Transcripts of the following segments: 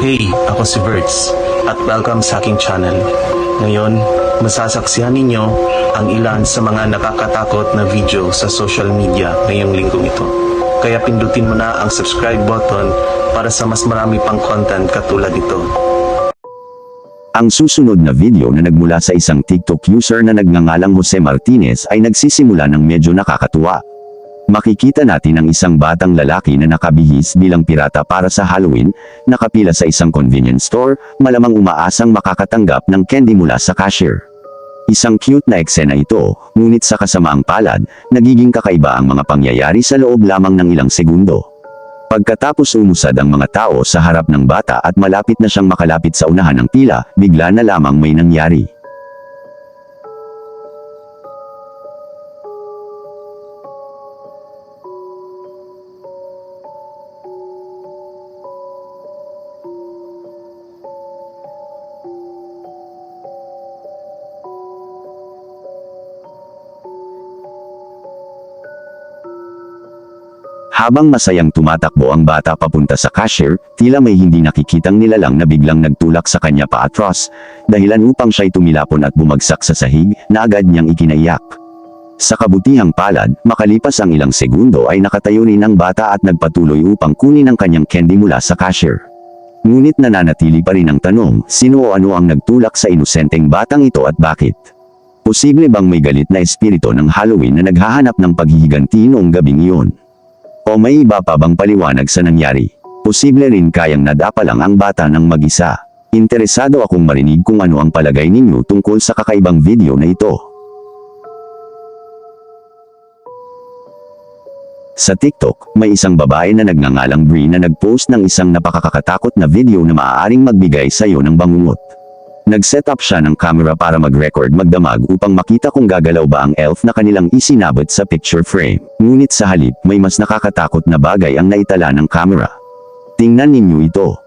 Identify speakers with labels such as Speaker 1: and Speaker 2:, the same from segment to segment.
Speaker 1: Hey, ako si Verts at welcome sa aking channel. Ngayon, masasaksihan ninyo ang ilan sa mga nakakatakot na video sa social media ngayong linggong ito. Kaya pindutin mo na ang subscribe button para sa mas marami pang content katulad ito.
Speaker 2: Ang susunod na video na nagmula sa isang TikTok user na nagngangalang Jose Martinez ay nagsisimula ng medyo nakakatuwa. Makikita natin ang isang batang lalaki na nakabihis bilang pirata para sa Halloween, nakapila sa isang convenience store, malamang umaasang makakatanggap ng candy mula sa cashier. Isang cute na eksena ito, ngunit sa kasamaang palad, nagiging kakaiba ang mga pangyayari sa loob lamang ng ilang segundo. Pagkatapos umusad ang mga tao sa harap ng bata at malapit na siyang makalapit sa unahan ng pila, bigla na lamang may nangyari. Habang masayang tumatakbo ang bata papunta sa cashier, tila may hindi nakikitang nilalang na biglang nagtulak sa kanya paatros, dahilan upang siya'y tumilapon at bumagsak sa sahig, na agad niyang ikinaiyak. Sa kabutihang palad, makalipas ang ilang segundo ay nakatayo rin ang bata at nagpatuloy upang kunin ang kanyang candy mula sa cashier. Ngunit nananatili pa rin ang tanong, sino o ano ang nagtulak sa inosenteng batang ito at bakit? Posible bang may galit na espiritu ng Halloween na naghahanap ng paghihiganti noong gabing iyon? O may iba pa bang paliwanag sa nangyari? Posible rin kayang nadapa lang ang bata ng mag-isa. Interesado akong marinig kung ano ang palagay ninyo tungkol sa kakaibang video na ito. Sa TikTok, may isang babae na nagngangalang Brie na nagpost ng isang napakakatakot na video na maaaring magbigay sa iyo ng bangungot. Nag-set up siya ng camera para mag-record magdamag upang makita kung gagalaw ba ang elf na kanilang isinabot sa picture frame. Ngunit sa halip, may mas nakakatakot na bagay ang naitala ng camera. Tingnan ninyo ito.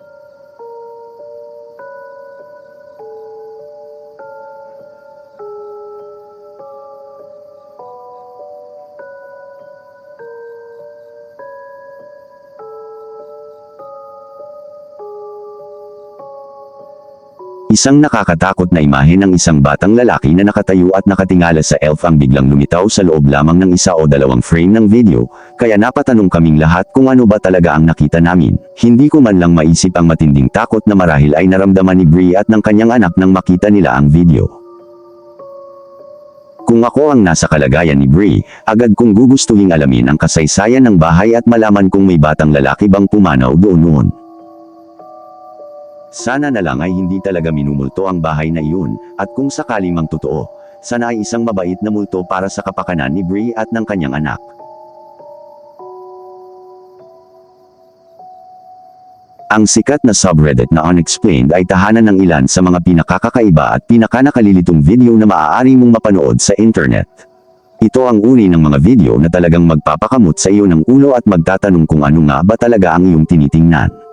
Speaker 2: Isang nakakatakot na imahe ng isang batang lalaki na nakatayo at nakatingala sa elf ang biglang lumitaw sa loob lamang ng isa o dalawang frame ng video, kaya napatanong kaming lahat kung ano ba talaga ang nakita namin. Hindi ko man lang maisip ang matinding takot na marahil ay naramdaman ni Brie at ng kanyang anak nang makita nila ang video. Kung ako ang nasa kalagayan ni Brie, agad kong gugustuhing alamin ang kasaysayan ng bahay at malaman kung may batang lalaki bang pumanaw doon noon. Sana na lang ay hindi talaga minumulto ang bahay na iyon, at kung sakali mang totoo, sana ay isang mabait na multo para sa kapakanan ni Brie at ng kanyang anak. Ang sikat na subreddit na Unexplained ay tahanan ng ilan sa mga pinakakakaiba at pinakanakalilitong video na maaari mong mapanood sa internet. Ito ang uri ng mga video na talagang magpapakamot sa iyo ng ulo at magtatanong kung ano nga ba talaga ang iyong tinitingnan.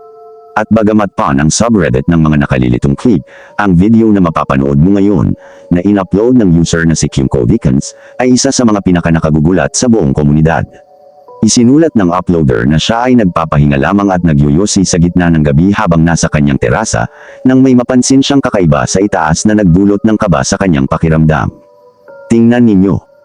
Speaker 2: At bagamat pa ng subreddit ng mga nakalilitong clip, ang video na mapapanood mo ngayon, na in-upload ng user na si Kyung Kovicans, ay isa sa mga pinakanakagugulat sa buong komunidad. Isinulat ng uploader na siya ay nagpapahinga lamang at nagyoyosi sa gitna ng gabi habang nasa kanyang terasa, nang may mapansin siyang kakaiba sa itaas na nagdulot ng kaba sa kanyang pakiramdam. Tingnan ninyo.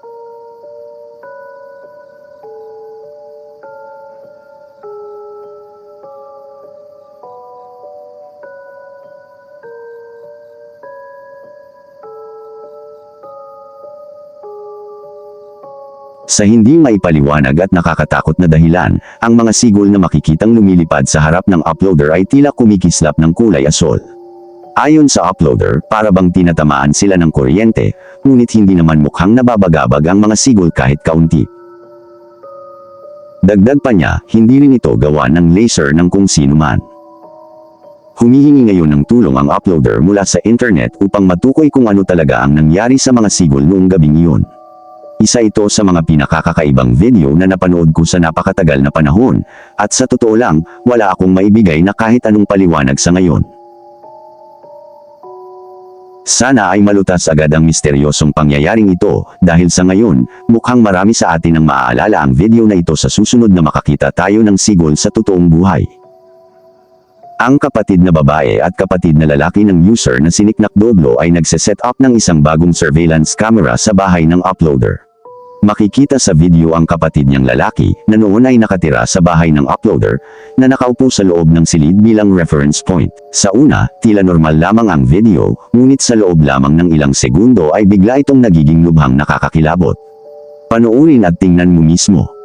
Speaker 2: Sa hindi maipaliwanag at nakakatakot na dahilan, ang mga sigol na makikitang lumilipad sa harap ng uploader ay tila kumikislap ng kulay asol. Ayon sa uploader, para bang tinatamaan sila ng kuryente, ngunit hindi naman mukhang nababagabag ang mga sigol kahit kaunti. Dagdag pa niya, hindi rin ito gawa ng laser ng kung sino man. Humihingi ngayon ng tulong ang uploader mula sa internet upang matukoy kung ano talaga ang nangyari sa mga sigol noong gabing iyon. Isa ito sa mga pinakakakaibang video na napanood ko sa napakatagal na panahon, at sa totoo lang, wala akong maibigay na kahit anong paliwanag sa ngayon. Sana ay malutas agad ang misteryosong pangyayaring ito, dahil sa ngayon, mukhang marami sa atin ang maaalala ang video na ito sa susunod na makakita tayo ng sigol sa totoong buhay. Ang kapatid na babae at kapatid na lalaki ng user na si Nick Nakdoblo ay nagse-set up ng isang bagong surveillance camera sa bahay ng uploader. Makikita sa video ang kapatid niyang lalaki na noon ay nakatira sa bahay ng uploader na nakaupo sa loob ng silid bilang reference point. Sa una, tila normal lamang ang video, ngunit sa loob lamang ng ilang segundo ay bigla itong nagiging lubhang nakakakilabot. Panoorin at tingnan mo mismo.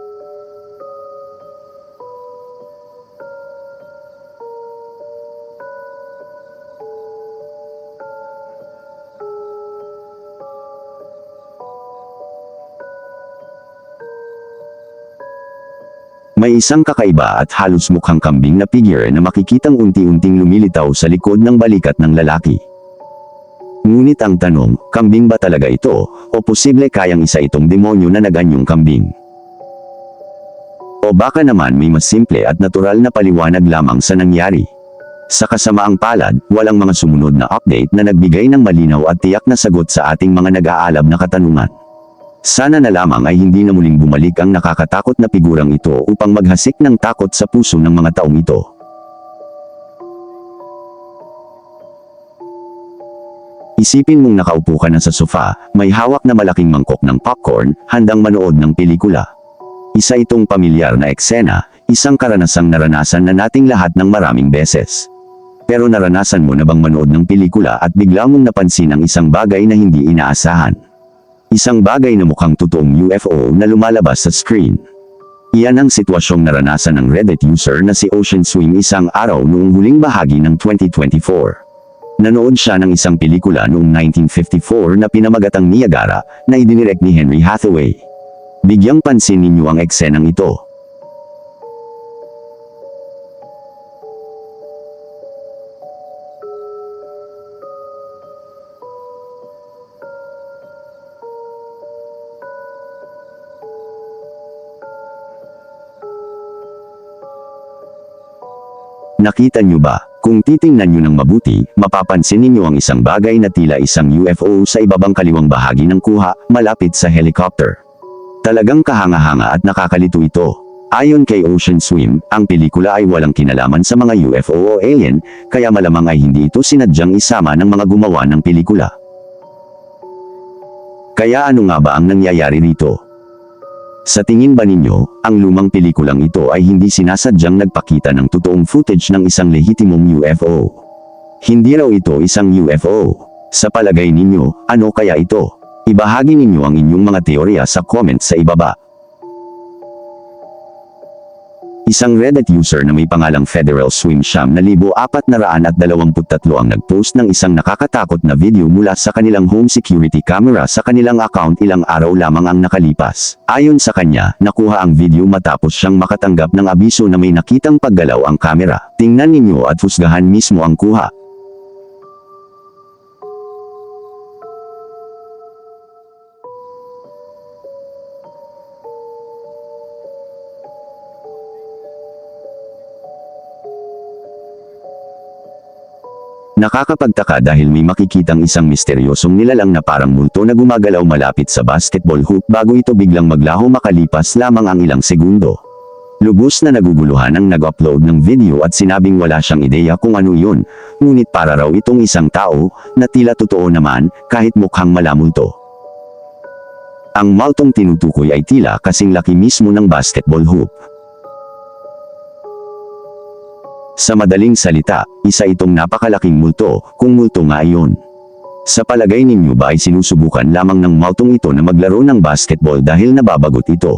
Speaker 2: May isang kakaiba at halos mukhang kambing na figure na makikitang unti-unting lumilitaw sa likod ng balikat ng lalaki. Ngunit ang tanong, kambing ba talaga ito, o posible kayang isa itong demonyo na naganyong kambing? O baka naman may mas simple at natural na paliwanag lamang sa nangyari. Sa kasamaang palad, walang mga sumunod na update na nagbigay ng malinaw at tiyak na sagot sa ating mga nag-aalab na katanungan. Sana na lamang ay hindi na muling bumalik ang nakakatakot na figurang ito upang maghasik ng takot sa puso ng mga taong ito. Isipin mong nakaupo ka na sa sofa, may hawak na malaking mangkok ng popcorn, handang manood ng pelikula. Isa itong pamilyar na eksena, isang karanasang naranasan na nating lahat ng maraming beses. Pero naranasan mo na bang manood ng pelikula at bigla mong napansin ang isang bagay na hindi inaasahan? Isang bagay na mukhang totoong UFO na lumalabas sa screen. Iyan ang sitwasyong naranasan ng Reddit user na si Ocean Swim isang araw noong huling bahagi ng 2024. Nanood siya ng isang pelikula noong 1954 na pinamagatang Niagara na idinirect ni Henry Hathaway. Bigyang pansin ninyo ang eksenang ito. Nakita nyo ba? Kung titingnan nyo ng mabuti, mapapansin ninyo ang isang bagay na tila isang UFO sa ibabang kaliwang bahagi ng kuha, malapit sa helicopter. Talagang kahanga-hanga at nakakalito ito. Ayon kay Ocean Swim, ang pelikula ay walang kinalaman sa mga UFO o alien, kaya malamang ay hindi ito sinadyang isama ng mga gumawa ng pelikula. Kaya ano nga ba ang nangyayari rito? Sa tingin ba ninyo, ang lumang pelikulang ito ay hindi sinasadyang nagpakita ng totoong footage ng isang lehitimong UFO? Hindi raw ito isang UFO. Sa palagay ninyo, ano kaya ito? Ibahagi ninyo ang inyong mga teorya sa comment sa ibaba. Isang Reddit user na may pangalang Federal Swim 4,423 ang nagpost ng isang nakakatakot na video mula sa kanilang home security camera sa kanilang account ilang araw lamang ang nakalipas. Ayon sa kanya, nakuha ang video matapos siyang makatanggap ng abiso na may nakitang paggalaw ang camera. Tingnan ninyo at husgahan mismo ang kuha. Nakakapagtaka dahil may makikitang isang misteryosong nilalang na parang multo na gumagalaw malapit sa basketball hoop bago ito biglang maglaho makalipas lamang ang ilang segundo. Lubos na naguguluhan ang nag-upload ng video at sinabing wala siyang ideya kung ano yun, ngunit para raw itong isang tao na tila totoo naman kahit mukhang malamulto. Ang multong tinutukoy ay tila kasing laki mismo ng basketball hoop. Sa madaling salita, isa itong napakalaking multo, kung multo nga iyon. Sa palagay ninyo ba ay sinusubukan lamang ng multong ito na maglaro ng basketball dahil nababagot ito?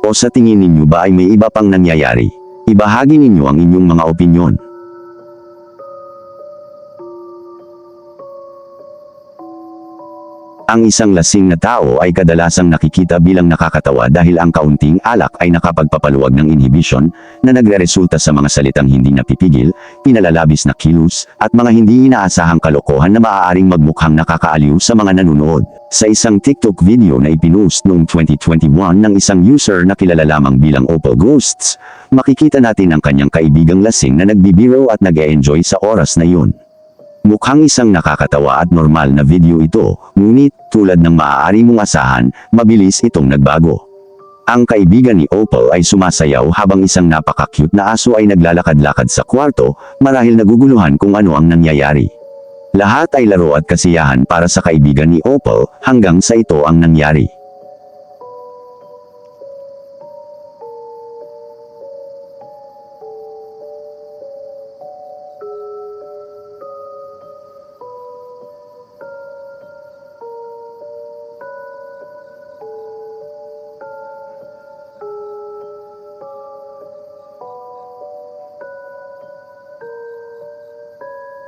Speaker 2: O sa tingin ninyo ba ay may iba pang nangyayari? Ibahagi ninyo ang inyong mga opinyon. Ang isang lasing na tao ay kadalasang nakikita bilang nakakatawa dahil ang kaunting alak ay nakapagpapaluwag ng inhibition na nagreresulta sa mga salitang hindi napipigil, pinalalabis na kilos, at mga hindi inaasahang kalokohan na maaaring magmukhang nakakaaliw sa mga nanonood. Sa isang TikTok video na ipinost noong 2021 ng isang user na kilala lamang bilang Opal Ghosts, makikita natin ang kanyang kaibigang lasing na nagbibiro at nag-e-enjoy sa oras na yun. Mukhang isang nakakatawa at normal na video ito, ngunit, tulad ng maaari mong asahan, mabilis itong nagbago. Ang kaibigan ni Opal ay sumasayaw habang isang napaka-cute na aso ay naglalakad-lakad sa kwarto, marahil naguguluhan kung ano ang nangyayari. Lahat ay laro at kasiyahan para sa kaibigan ni Opal, hanggang sa ito ang nangyari.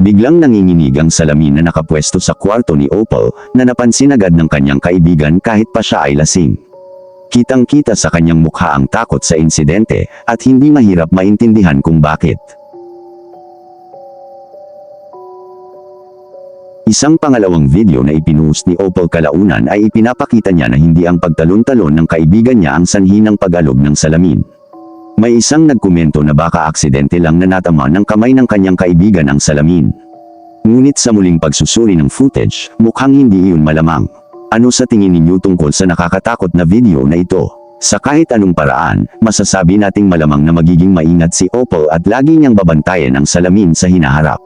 Speaker 2: Biglang nanginginig ang salamin na nakapwesto sa kwarto ni Opal, na napansin agad ng kanyang kaibigan kahit pa siya ay lasing. Kitang-kita sa kanyang mukha ang takot sa insidente, at hindi mahirap maintindihan kung bakit. Isang pangalawang video na ipinost ni Opal kalaunan ay ipinapakita niya na hindi ang pagtalon-talon ng kaibigan niya ang sanhi ng pag-alog ng salamin. May isang nagkomento na baka aksidente lang na natama ng kamay ng kanyang kaibigan ang salamin. Ngunit sa muling pagsusuri ng footage, mukhang hindi iyon malamang. Ano sa tingin ninyo tungkol sa nakakatakot na video na ito? Sa kahit anong paraan, masasabi nating malamang na magiging maingat si Opal at lagi niyang babantayan ang salamin sa hinaharap.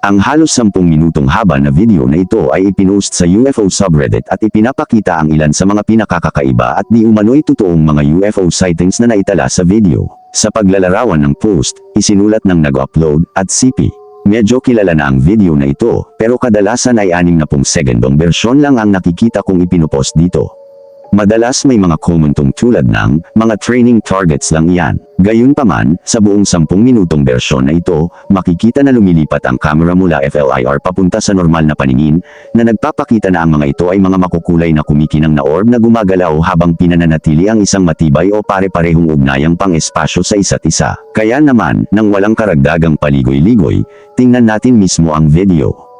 Speaker 2: Ang halos 10 minutong haba na video na ito ay ipinost sa UFO subreddit at ipinapakita ang ilan sa mga pinakakakaiba at di umano'y totoong mga UFO sightings na naitala sa video. Sa paglalarawan ng post, isinulat ng nag-upload at CP. Medyo kilala na ang video na ito, pero kadalasan ay 60 segundong bersyon lang ang nakikita kong ipinupost dito. Madalas may mga komentong tulad ng, mga training targets lang iyan. Gayunpaman, sa buong 10 minutong bersyon na ito, makikita na lumilipat ang camera mula FLIR papunta sa normal na paningin, na nagpapakita na ang mga ito ay mga makukulay na kumikinang na orb na gumagalaw habang pinananatili ang isang matibay o pare-parehong ugnayang pang-espasyo sa isa't isa. Kaya naman, nang walang karagdagang paligoy-ligoy, tingnan natin mismo ang video.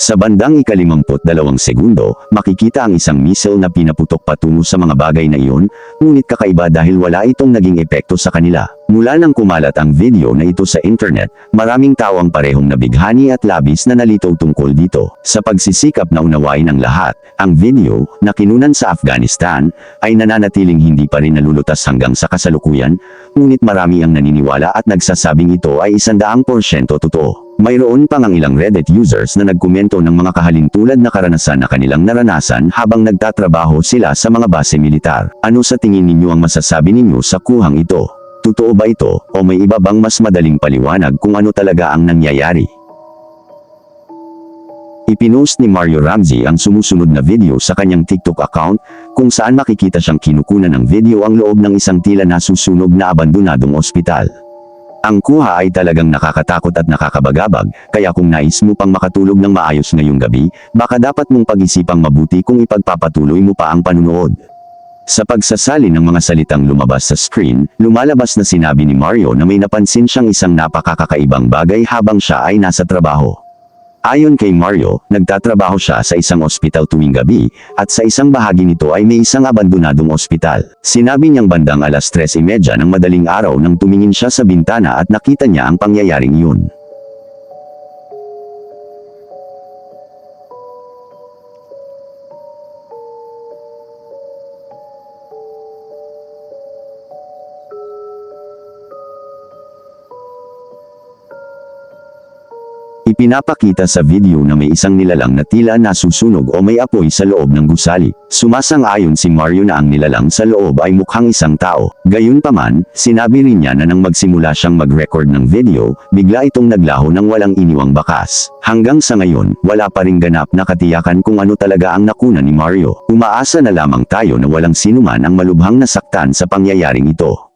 Speaker 2: Sa bandang ika-52 segundo, makikita ang isang missile na pinaputok patungo sa mga bagay na iyon, ngunit kakaiba dahil wala itong naging epekto sa kanila. Mula nang kumalat ang video na ito sa internet, maraming tao ang parehong nabighani at labis na nalitaw tungkol dito. Sa pagsisikap na unawain ng lahat, ang video, na kinunan sa Afghanistan, ay nananatiling hindi pa rin nalulutas hanggang sa kasalukuyan, ngunit marami ang naniniwala at nagsasabing ito ay 100% totoo. Mayroon pang ang ilang Reddit users na nagkomento ng mga kahalintulad na karanasan na kanilang naranasan habang nagtatrabaho sila sa mga base militar. Ano sa tingin ninyo ang masasabi ninyo sa kuhang ito? Totoo ba ito, o may iba bang mas madaling paliwanag kung ano talaga ang nangyayari? Ipinost ni Mario Ramsey ang sumusunod na video sa kanyang TikTok account, kung saan makikita siyang kinukunan ng video ang loob ng isang tila nasusunog na abandonadong ospital. Ang kuha ay talagang nakakatakot at nakakabagabag, kaya kung nais mo pang makatulog ng maayos ngayong gabi, baka dapat mong pag-isipang mabuti kung ipagpapatuloy mo pa ang panunood. Sa pagsasali ng mga salitang lumabas sa screen, lumalabas na sinabi ni Mario na may napansin siyang isang napakakakaibang bagay habang siya ay nasa trabaho. Ayon kay Mario, nagtatrabaho siya sa isang ospital tuwing gabi, at sa isang bahagi nito ay may isang abandonadong ospital. Sinabi niyang bandang 3:30 ng madaling araw nang tumingin siya sa bintana at nakita niya ang pangyayaring yun. Ipinapakita sa video na may isang nilalang na tila nasusunog o may apoy sa loob ng gusali. Sumasang-ayon si Mario na ang nilalang sa loob ay mukhang isang tao. Gayunpaman, sinabi rin niya na nang magsimula siyang mag-record ng video, bigla itong naglaho ng walang iniwang bakas. Hanggang sa ngayon, wala pa ring ganap na katiyakan kung ano talaga ang nakuna ni Mario. Umaasa na lamang tayo na walang sinuman ang malubhang nasaktan sa pangyayaring ito.